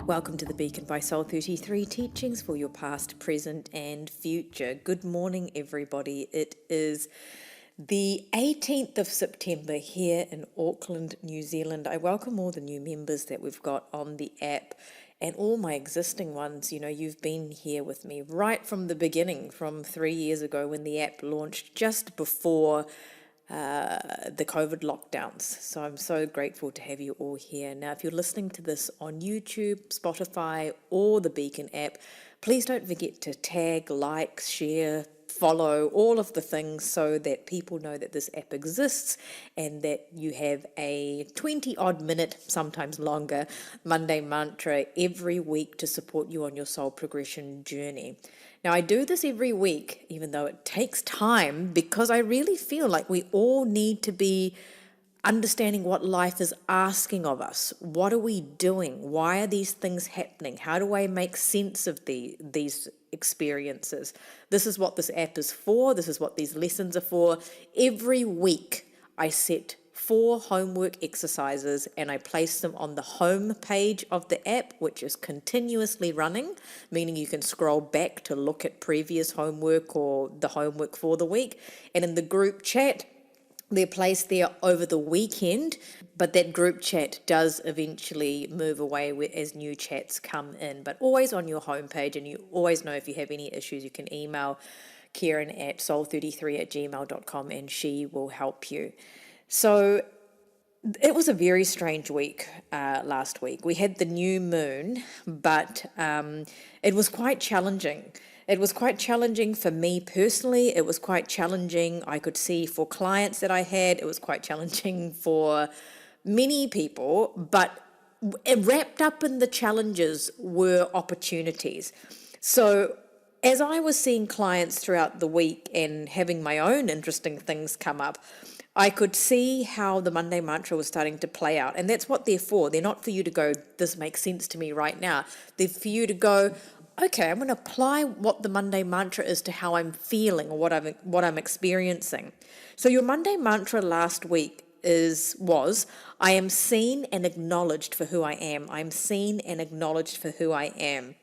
Welcome to the Beacon by Soul 33 teachings for your past, present, and future. Good morning, everybody. It is the 18th of September here in Auckland, New Zealand. I welcome all the new members that we've got on the app and all my existing ones. You know, you've been here with me right from the beginning, from 3 years ago when the app launched just before the COVID lockdowns. So I'm so grateful to have you all here. Now, if you're listening to this on YouTube, Spotify, or the Beacon app, please don't forget to tag, like, share, follow, all of the things so that people know that this app exists and that you have a 20 odd minute, sometimes longer, Monday mantra every week to support you on your soul progression journey. Now, I do this every week, even though it takes time, because I really feel like we all need to be understanding what life is asking of us. What are we doing? Why are these things happening? How do I make sense of these experiences? This is what this app is for. This is what these lessons are for. Every week, I set 4 homework exercises and I place them on the home page of the app, which is continuously running, meaning you can scroll back to look at previous homework or the homework for the week. And in the group chat, they're placed there over the weekend, but that group chat does eventually move away as new chats come in, but always on your homepage. And you always know if you have any issues, you can email Karen at soul33@gmail.com and she will help you. So it was a very strange week last week. We had the new moon, but it was quite challenging. It was quite challenging for me personally. It was quite challenging, I could see, for clients that I had. It was quite challenging for many people, but wrapped up in the challenges were opportunities. So as I was seeing clients throughout the week and having my own interesting things come up, I could see how the Monday mantra was starting to play out. And that's what they're for. They're not for you to go, this makes sense to me right now. They're for you to go, okay, I'm going to apply what the Monday mantra is to how I'm feeling or what I'm experiencing. So your Monday mantra last week was, I am seen and acknowledged for who I am. I'm seen and acknowledged for who I am.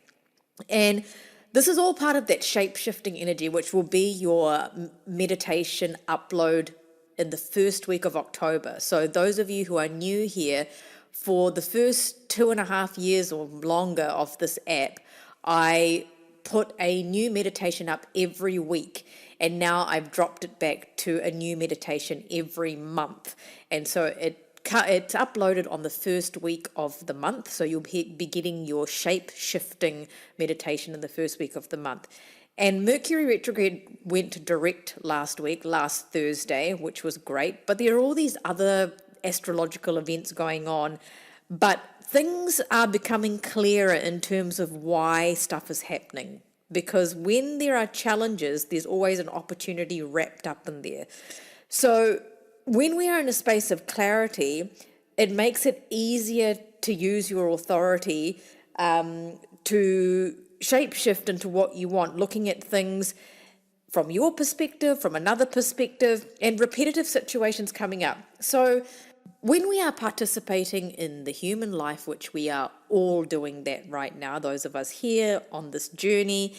And this is all part of that shape-shifting energy, which will be your meditation upload in the first week of October. So those of you who are new here, for the first 2.5 years or longer of this app, I put a new meditation up every week, and now I've dropped it back to a new meditation every month. And so it's uploaded on the first week of the month, so you'll be getting your shape-shifting meditation in the first week of the month. And Mercury retrograde went direct last Thursday, which was great. But there are all these other astrological events going on. But things are becoming clearer in terms of why stuff is happening. Because when there are challenges, there's always an opportunity wrapped up in there. So when we are in a space of clarity, it makes it easier to use your authority to shapeshift into what you want, looking at things from your perspective, from another perspective, and repetitive situations coming up. So when we are participating in the human life, which we are all doing that right now, those of us here on this journey,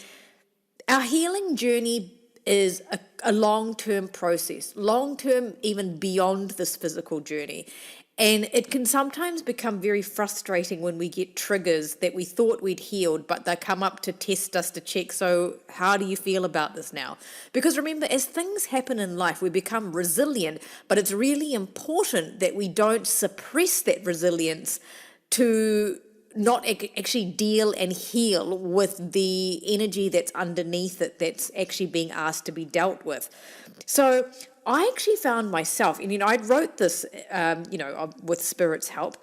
our healing journey is a long-term process, long-term even beyond this physical journey. And it can sometimes become very frustrating when we get triggers that we thought we'd healed, but they come up to test us to check, so how do you feel about this now? Because remember, as things happen in life, we become resilient, but it's really important that we don't suppress that resilience to not actually deal and heal with the energy that's underneath it that's actually being asked to be dealt with. So I actually found myself, and I wrote this, with Spirit's help,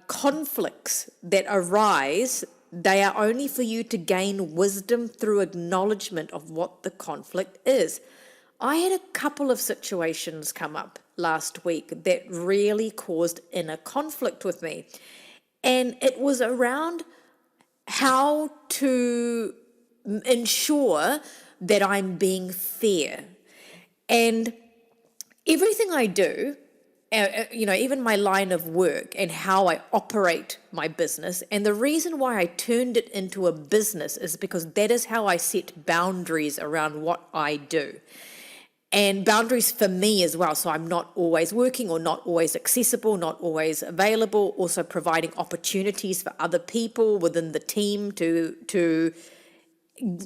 conflicts that arise, they are only for you to gain wisdom through acknowledgement of what the conflict is. I had a couple of situations come up last week that really caused inner conflict with me. And it was around how to ensure that I'm being fair. And everything I do even my line of work and how I operate my business. And the reason why I turned it into a business is because that is how I set boundaries around what I do. And boundaries for me as well. So I'm not always working or not always accessible, not always available. Also providing opportunities for other people within the team to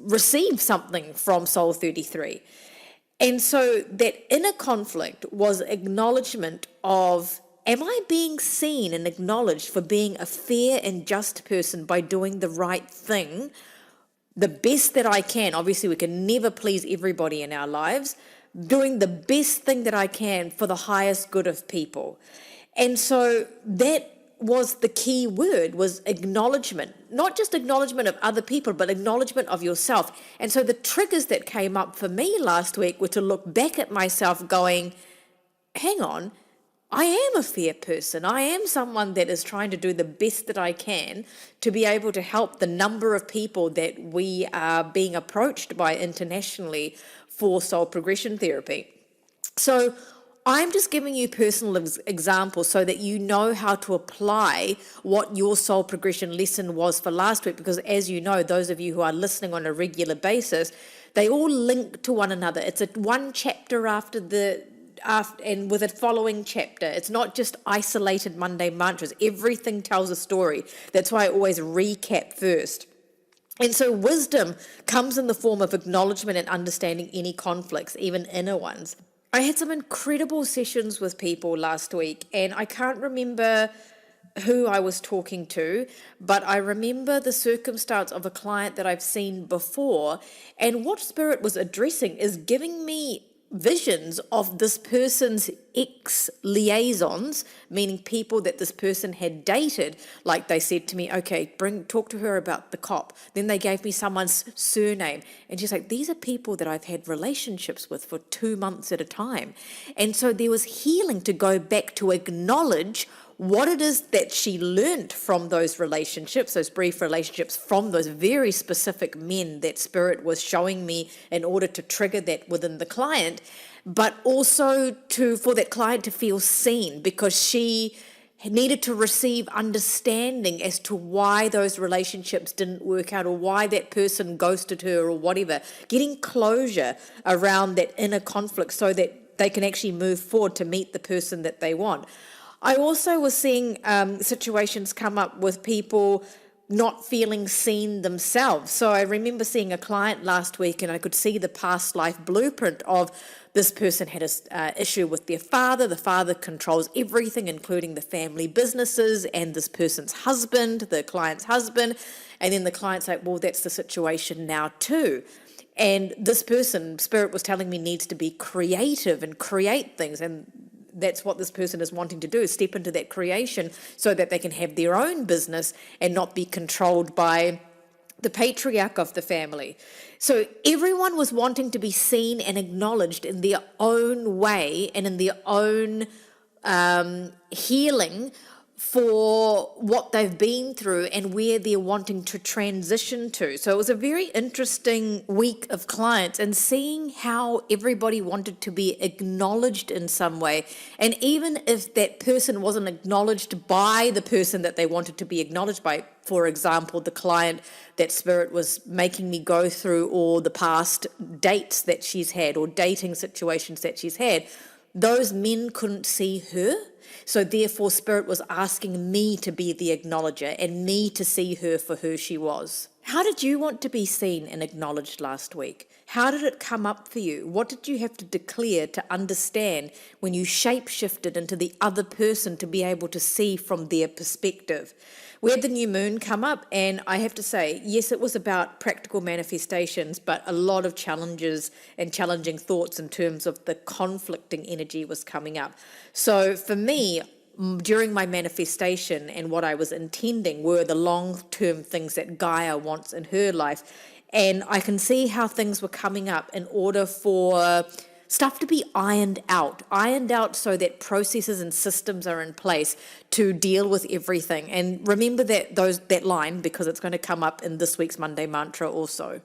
receive something from Soul 33. And so that inner conflict was acknowledgement of, am I being seen and acknowledged for being a fair and just person by doing the right thing, the best that I can? Obviously, we can never please everybody in our lives. Doing the best thing that I can for the highest good of people. And so that was the key word, was acknowledgement, not just acknowledgement of other people, but acknowledgement of yourself. And so the triggers that came up for me last week were to look back at myself going, hang on, I am a fair person. I am someone that is trying to do the best that I can to be able to help the number of people that we are being approached by internationally for soul progression therapy. So I'm just giving you personal examples so that you know how to apply what your soul progression lesson was for last week, because as you know, those of you who are listening on a regular basis, they all link to one another. It's one chapter after and with a following chapter. It's not just isolated Monday mantras. Everything tells a story. That's why I always recap first. And so wisdom comes in the form of acknowledgement and understanding any conflicts, even inner ones. I had some incredible sessions with people last week, and I can't remember who I was talking to, but I remember the circumstance of a client that I've seen before, and what Spirit was addressing is giving me visions of this person's ex-liaisons, meaning people that this person had dated. Like they said to me, okay, talk to her about the cop. Then they gave me someone's surname. And she's like, these are people that I've had relationships with for 2 months at a time. And so there was healing to go back to acknowledge what it is that she learned from those relationships, those brief relationships, from those very specific men that Spirit was showing me in order to trigger that within the client, but also for that client to feel seen, because she needed to receive understanding as to why those relationships didn't work out, or why that person ghosted her, or whatever. Getting closure around that inner conflict so that they can actually move forward to meet the person that they want. I also was seeing situations come up with people not feeling seen themselves. So I remember seeing a client last week, and I could see the past life blueprint of this person had an issue with their father. The father controls everything, including the family businesses, and this person's husband, the client's husband. And then the client's like, well, that's the situation now too. And this person, Spirit was telling me, needs to be creative and create things. And that's what this person is wanting to do, is step into that creation so that they can have their own business and not be controlled by the patriarch of the family. So everyone was wanting to be seen and acknowledged in their own way and in their own healing for what they've been through and where they're wanting to transition to. So it was a very interesting week of clients, and seeing how everybody wanted to be acknowledged in some way. And even if that person wasn't acknowledged by the person that they wanted to be acknowledged by, for example, the client that Spirit was making me go through, or the past dates that she's had, or dating situations that she's had, those men couldn't see her. So therefore, Spirit was asking me to be the acknowledger and me to see her for who she was. How did you want to be seen and acknowledged last week? How did it come up for you? What did you have to declare to understand when you shape-shifted into the other person to be able to see from their perspective? We had the new moon come up, and I have to say, yes, it was about practical manifestations, but a lot of challenges and challenging thoughts in terms of the conflicting energy was coming up. So for me, during my manifestation, and what I was intending were the long-term things that Gaia wants in her life. And I can see how things were coming up in order for stuff to be ironed out so that processes and systems are in place to deal with everything. And remember that line, because it's going to come up in this week's Monday mantra also.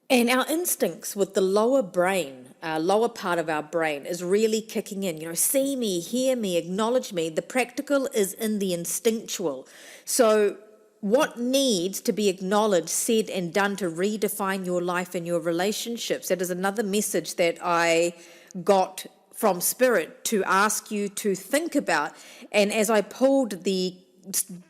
And our instincts with the lower brain lower part of our brain is really kicking in. See me, hear me, acknowledge me. The practical is in the instinctual. So what needs to be acknowledged, said and done to redefine your life and your relationships? That is another message that I got from Spirit to ask you to think about. And as I pulled the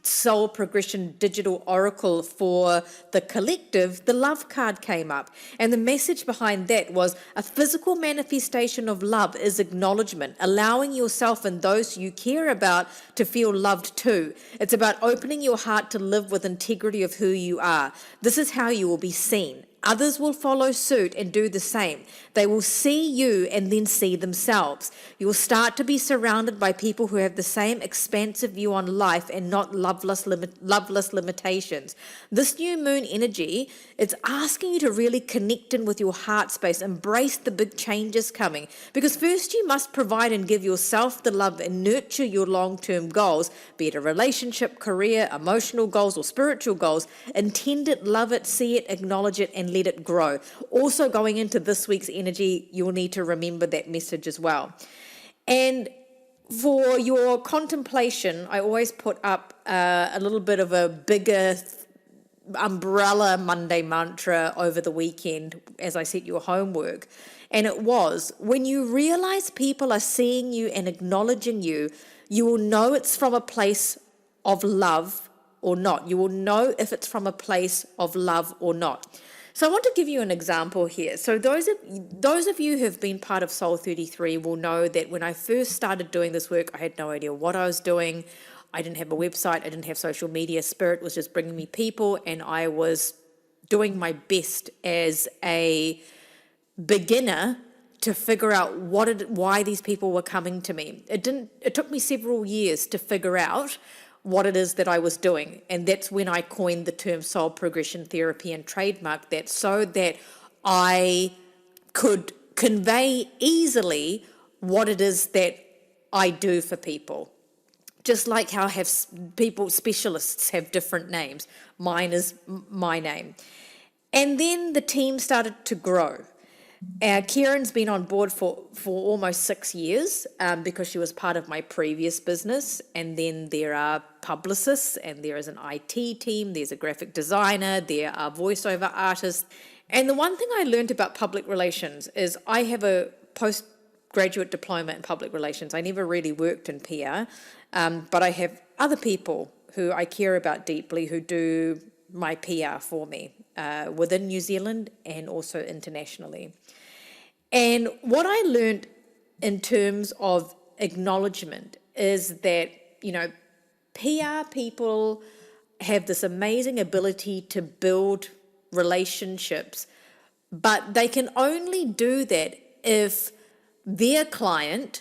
Soul Progression Digital Oracle for the collective, the love card came up. And the message behind that was a physical manifestation of love is acknowledgement, allowing yourself and those you care about to feel loved too. It's about opening your heart to live with integrity of who you are. This is how you will be seen. Others will follow suit and do the same. They will see you and then see themselves. You will start to be surrounded by people who have the same expansive view on life and not loveless limitations. This new moon energy, it's asking you to really connect in with your heart space, embrace the big changes coming. Because first you must provide and give yourself the love and nurture your long-term goals, be it a relationship, career, emotional goals or spiritual goals. Intend it, love it, see it, acknowledge it, and let it grow. Also going into this week's energy, you'll need to remember that message as well. And for your contemplation, I always put up a little bit of a bigger umbrella Monday mantra over the weekend as I set your homework. And it was, when you realize people are seeing you and acknowledging you, you will know it's from a place of love or not. You will know if it's from a place of love or not. So I want to give you an example here. So those of you who have been part of Soul 33 will know that when I first started doing this work, I had no idea what I was doing. I didn't have a website. I didn't have social media. Spirit was just bringing me people, and I was doing my best as a beginner to figure out why these people were coming to me. It took me several years to figure out what it is that I was doing. And that's when I coined the term soul progression therapy and trademarked that, so that I could convey easily what it is that I do for people. Just like how specialists have different names. Mine is my name. And then the team started to grow. Kieran's been on board for almost 6 years because she was part of my previous business. And then there are publicists, and there is an IT team, there's a graphic designer, there are voiceover artists. And the one thing I learned about public relations is I have a postgraduate diploma in public relations. I never really worked in PR, but I have other people who I care about deeply who do my PR for me within New Zealand and also internationally. And what I learned in terms of acknowledgement is that, PR people have this amazing ability to build relationships, but they can only do that if their client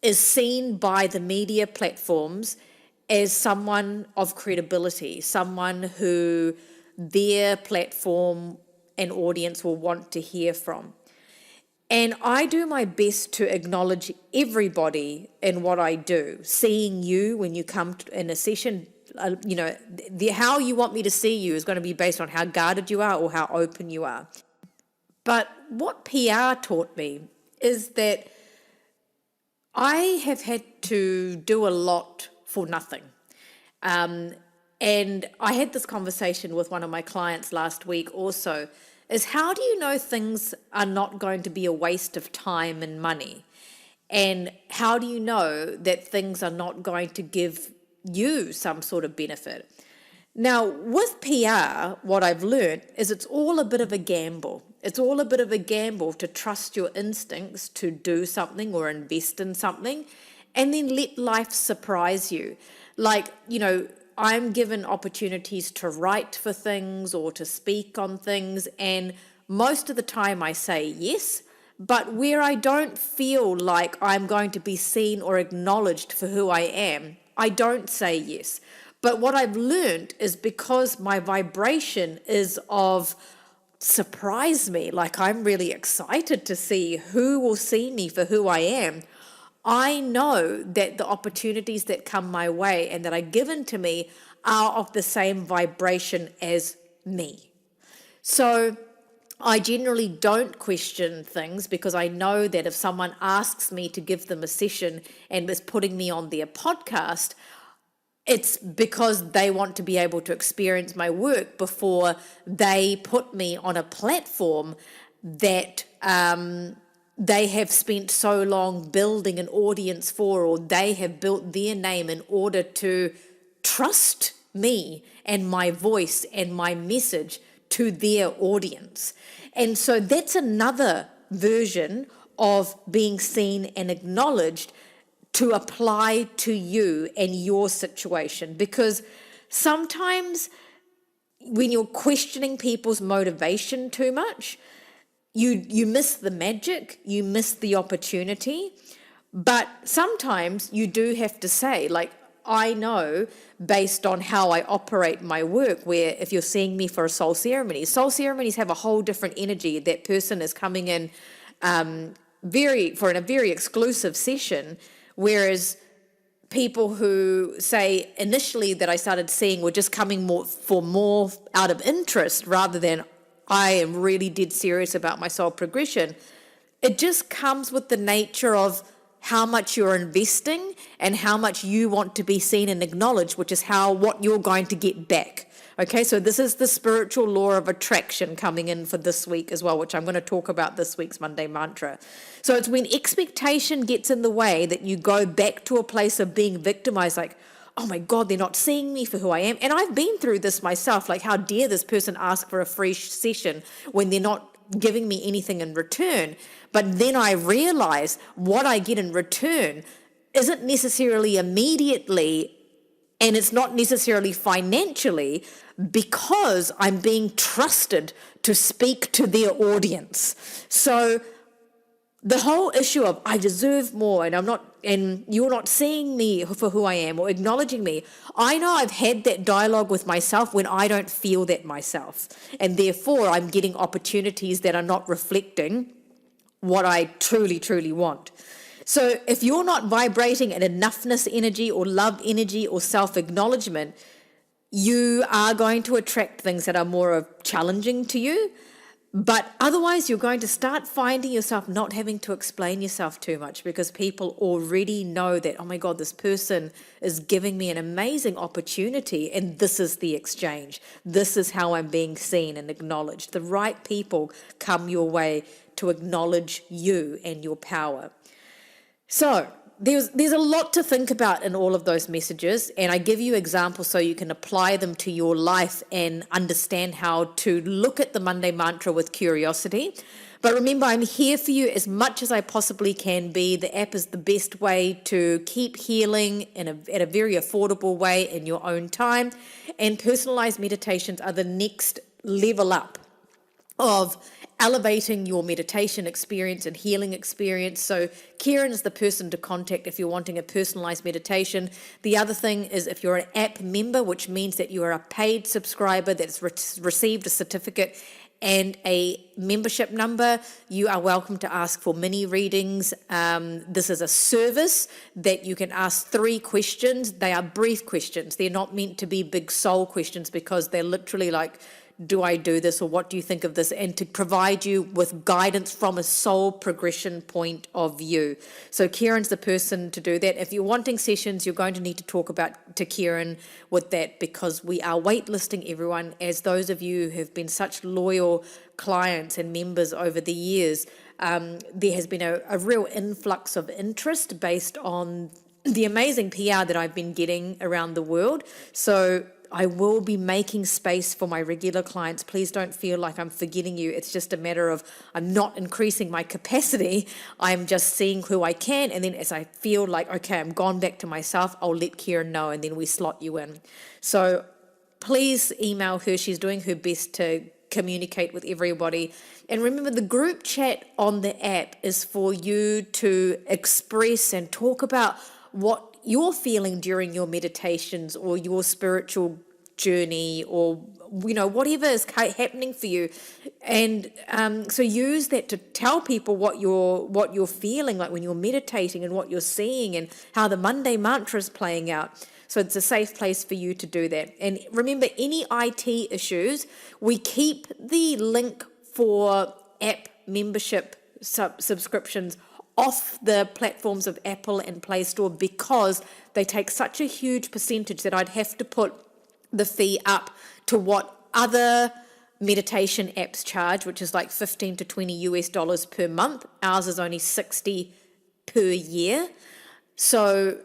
is seen by the media platforms as someone of credibility, someone who their platform and audience will want to hear from. And I do my best to acknowledge everybody in what I do. Seeing you when you come in a session, how you want me to see you is going to be based on how guarded you are or how open you are. But what PR taught me is that I have had to do a lot for nothing. And I had this conversation with one of my clients last week also, is how do you know things are not going to be a waste of time and money? And how do you know that things are not going to give you some sort of benefit? Now, with PR, what I've learned is it's all a bit of a gamble. It's all a bit of a gamble to trust your instincts to do something or invest in something, and then let life surprise you. I'm given opportunities to write for things or to speak on things, and most of the time I say yes, but where I don't feel like I'm going to be seen or acknowledged for who I am, I don't say yes. But what I've learned is because my vibration is of surprise me, like I'm really excited to see who will see me for who I am, I know that the opportunities that come my way and that are given to me are of the same vibration as me. So I generally don't question things because I know that if someone asks me to give them a session and is putting me on their podcast, it's because they want to be able to experience my work before they put me on a platform that they have spent so long building an audience for, or they have built their name in order to trust me and my voice and my message to their audience. And so that's another version of being seen and acknowledged to apply to you and your situation. Because sometimes when you're questioning people's motivation too much, you miss the magic, you miss the opportunity. But sometimes you do have to say, like, I know based on how I operate my work, where if you're seeing me for a soul ceremonies have a whole different energy. That person is coming in in a very exclusive session, whereas people who say initially that I started seeing were just coming more out of interest rather than I am really dead serious about my soul progression. It just comes with the nature of how much you're investing and how much you want to be seen and acknowledged, which is what you're going to get back. Okay, so this is the spiritual law of attraction coming in for this week as well, which I'm going to talk about this week's Monday mantra. So it's when expectation gets in the way that you go back to a place of being victimized, like, oh my God, they're not seeing me for who I am. And I've been through this myself, like, how dare this person ask for a free session when they're not giving me anything in return. But then I realize what I get in return isn't necessarily immediately, and it's not necessarily financially, because I'm being trusted to speak to their audience. So the whole issue of I deserve more and you're not seeing me for who I am or acknowledging me. I know I've had that dialogue with myself when I don't feel that myself. And therefore I'm getting opportunities that are not reflecting what I truly, truly want. So if you're not vibrating an enoughness energy or love energy or self-acknowledgement, you are going to attract things that are more challenging to you. But otherwise, you're going to start finding yourself not having to explain yourself too much because people already know that, oh my God, this person is giving me an amazing opportunity and this is the exchange. This is how I'm being seen and acknowledged. The right people come your way to acknowledge you and your power. So there's a lot to think about in all of those messages, and I give you examples so you can apply them to your life and understand how to look at the Monday mantra with curiosity. But remember, I'm here for you as much as I possibly can be. The app is the best way to keep healing at a very affordable way in your own time, and personalized meditations are the next level up of elevating your meditation experience and healing experience. So Kieran is the person to contact if you're wanting a personalized meditation. The other thing is if you're an app member, which means that you are a paid subscriber that's received a certificate and a membership number, you are welcome to ask for mini readings. This is a service that you can ask 3 questions. They are brief questions. They're not meant to be big soul questions because they're literally like, do I do this, or what do you think of this, and to provide you with guidance from a soul progression point of view. So Kieran's the person to do that. If you're wanting sessions, you're going to need to talk to Kieran with that, because we are waitlisting everyone. As those of you who have been such loyal clients and members over the years, there has been a real influx of interest based on the amazing PR that I've been getting around the world. So I will be making space for my regular clients. Please don't feel like I'm forgetting you. It's just a matter of I'm not increasing my capacity. I'm just seeing who I can. And then as I feel like, okay, I'm gone back to myself, I'll let Kieran know and then we slot you in. So please email her. She's doing her best to communicate with everybody. And remember, the group chat on the app is for you to express and talk about what you're feeling during your meditations or your spiritual journey, or whatever is happening for you. And so use that to tell people what you're feeling like when you're meditating and what you're seeing and how the Monday mantra is playing out. So it's a safe place for you to do that. And remember, any IT issues, we keep the link for app membership subscriptions off the platforms of Apple and Play Store because they take such a huge percentage that I'd have to put the fee up to what other meditation apps charge, which is like 15 to 20 US dollars per month. Ours is only 60 per year. So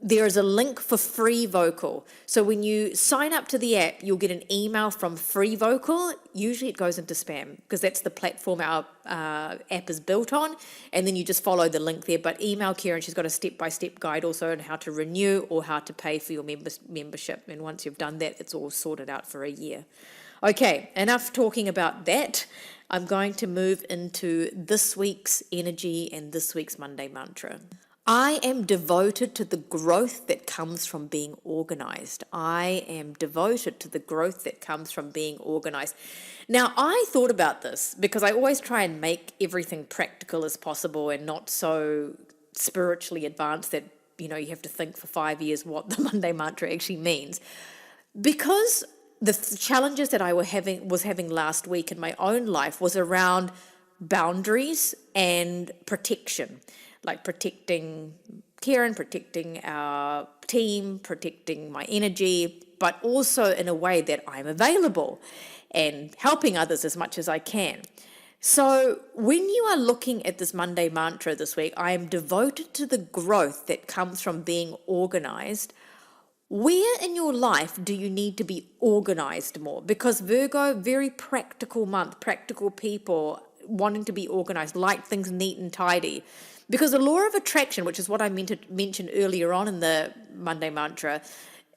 there is a link for Free Vocal. So when you sign up to the app, you'll get an email from Free Vocal. Usually it goes into spam because that's the platform our app is built on. And then you just follow the link there. But email Karen, she's got a step-by-step guide also on how to renew or how to pay for your membership. And once you've done that, it's all sorted out for a year. Okay, enough talking about that. I'm going to move into this week's energy and this week's Monday mantra. I am devoted to the growth that comes from being organized. I am devoted to the growth that comes from being organized. Now, I thought about this because I always try and make everything practical as possible and not so spiritually advanced that, you have to think for 5 years what the Monday mantra actually means. Because the challenges that I was having last week in my own life was around boundaries and protection, like protecting Karen, protecting our team, protecting my energy, but also in a way that I'm available and helping others as much as I can. So when you are looking at this Monday mantra this week, I am devoted to the growth that comes from being organized. Where in your life do you need to be organized more? Because Virgo, very practical month, practical people, wanting to be organized, like things neat and tidy. Because the law of attraction, which is what I meant to mention earlier on in the Monday mantra,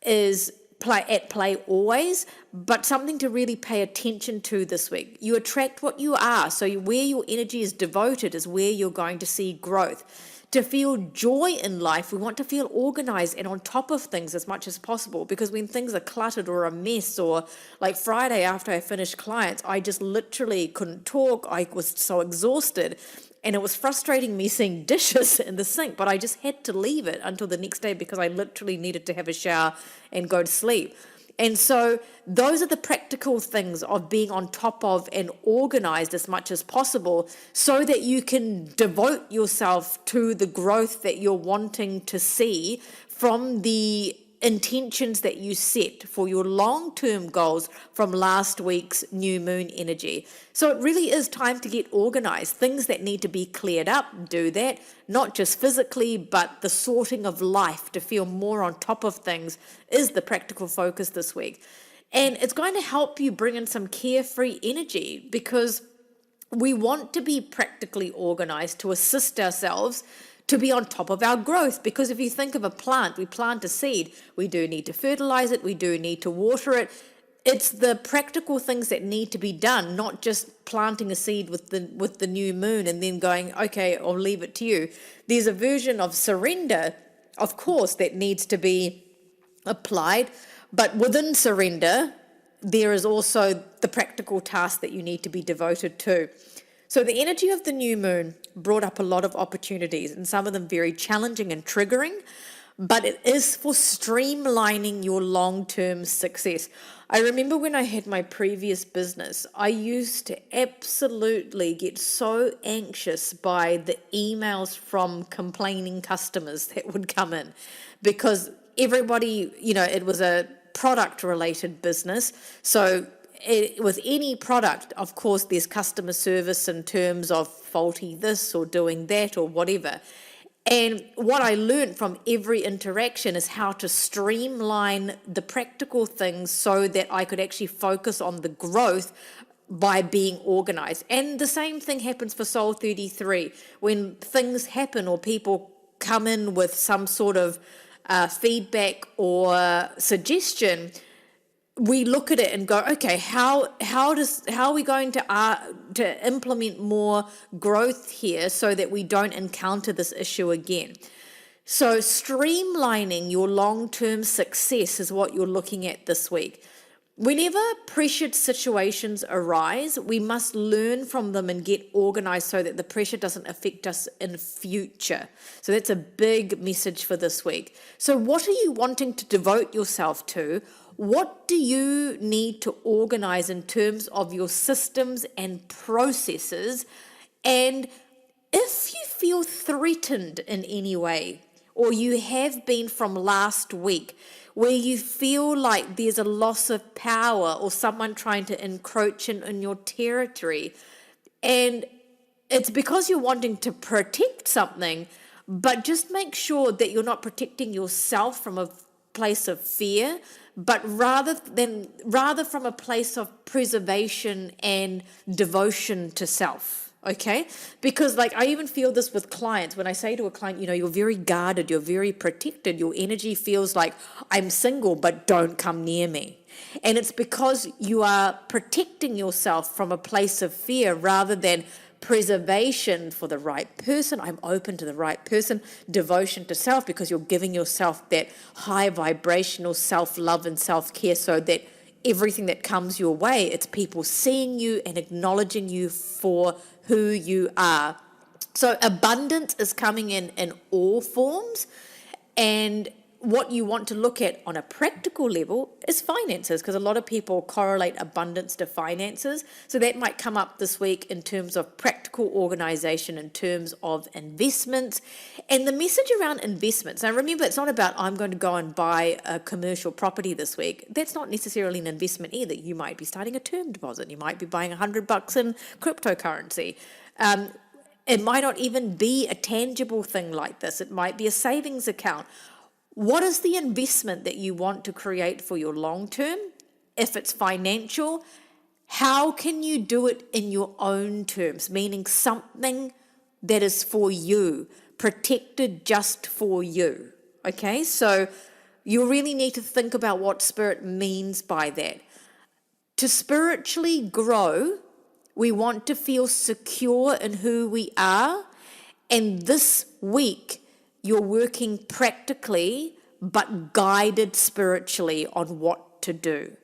is at play always, but something to really pay attention to this week. You attract what you are. So where your energy is devoted is where you're going to see growth. To feel joy in life, we want to feel organized and on top of things as much as possible, because when things are cluttered or a mess, or like Friday after I finished clients, I just literally couldn't talk. I was so exhausted and it was frustrating me seeing dishes in the sink, but I just had to leave it until the next day because I literally needed to have a shower and go to sleep. And so those are the practical things of being on top of and organized as much as possible so that you can devote yourself to the growth that you're wanting to see from the intentions that you set for your long-term goals from last week's new moon energy. So it really is time to get organized. Things that need to be cleared up, do that, not just physically, but the sorting of life to feel more on top of things is the practical focus this week. And it's going to help you bring in some carefree energy because we want to be practically organized to assist ourselves to be on top of our growth. Because if you think of a plant, we plant a seed, we do need to fertilize it, we do need to water it. It's the practical things that need to be done, not just planting a seed with the new moon and then going, okay, I'll leave it to you. There's a version of surrender, of course, that needs to be applied, but within surrender, there is also the practical task that you need to be devoted to. So the energy of the new moon brought up a lot of opportunities, and some of them very challenging and triggering, but it is for streamlining your long-term success. I remember when I had my previous business, I used to absolutely get so anxious by the emails from complaining customers that would come in because everybody, it was a product-related business, so with any product, of course, there's customer service in terms of faulty this or doing that or whatever. And what I learned from every interaction is how to streamline the practical things so that I could actually focus on the growth by being organized. And the same thing happens for Soul 33. When things happen or people come in with some sort of feedback or suggestion, we look at it and go, okay, how are we going to implement more growth here so that we don't encounter this issue again? So streamlining your long-term success is what you're looking at this week. Whenever pressured situations arise, we must learn from them and get organized so that the pressure doesn't affect us in future. So that's a big message for this week. So what are you wanting to devote yourself to? What do you need to organize in terms of your systems and processes? And if you feel threatened in any way, or you have been from last week, where you feel like there's a loss of power or someone trying to encroach in your territory, and it's because you're wanting to protect something, but just make sure that you're not protecting yourself from a place of fear, but rather from a place of preservation and devotion to self. Okay, because like I even feel this with clients when I say to a client, you're very guarded, you're very protected, your energy feels like I'm single, but don't come near me. And it's because you are protecting yourself from a place of fear rather than preservation for the right person. I'm open to the right person, devotion to self, because you're giving yourself that high vibrational self-love and self-care, so that everything that comes your way, it's people seeing you and acknowledging you for who you are. So abundance is coming in all forms, and what you want to look at on a practical level is finances, because a lot of people correlate abundance to finances. So that might come up this week in terms of practical organization, in terms of investments, and the message around investments. Now remember, it's not about I'm going to go and buy a commercial property this week. That's not necessarily an investment either. You might be starting a term deposit. You might be buying $100 in cryptocurrency. It might not even be a tangible thing like this. It might be a savings account. What is the investment that you want to create for your long term? If it's financial, how can you do it in your own terms, meaning something that is for you, protected just for you? Okay, so you really need to think about what Spirit means by that. To spiritually grow, we want to feel secure in who we are, and this week, you're working practically, but guided spiritually on what to do.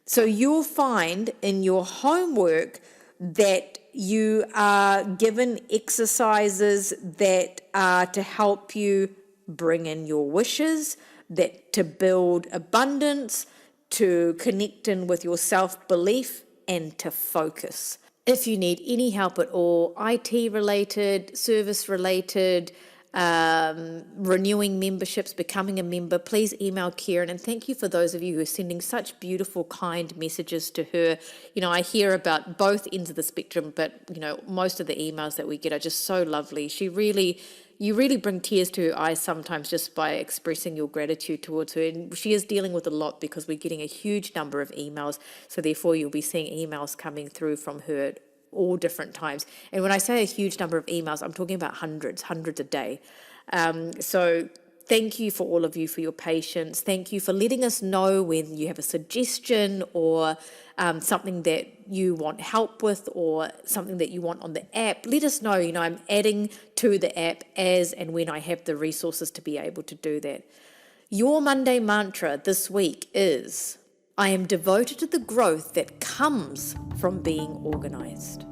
So you'll find in your homework that you are given exercises that are to help you bring in your wishes, that to build abundance, to connect in with your self-belief, and to focus. If you need any help at all, IT related, service related, renewing memberships, becoming a member, please email Kieran. And thank you for those of you who are sending such beautiful, kind messages to her. I hear about both ends of the spectrum, but most of the emails that we get are just so lovely. You really bring tears to her eyes sometimes just by expressing your gratitude towards her. And she is dealing with a lot because we're getting a huge number of emails. So therefore you'll be seeing emails coming through from her all different times. And when I say a huge number of emails, I'm talking about hundreds a day. So thank you for all of you for your patience. Thank you for letting us know when you have a suggestion or something that you want help with or something that you want on the app. Let us know. I'm adding to the app as and when I have the resources to be able to do that. Your Monday mantra this week is, I am devoted to the growth that comes from being organized.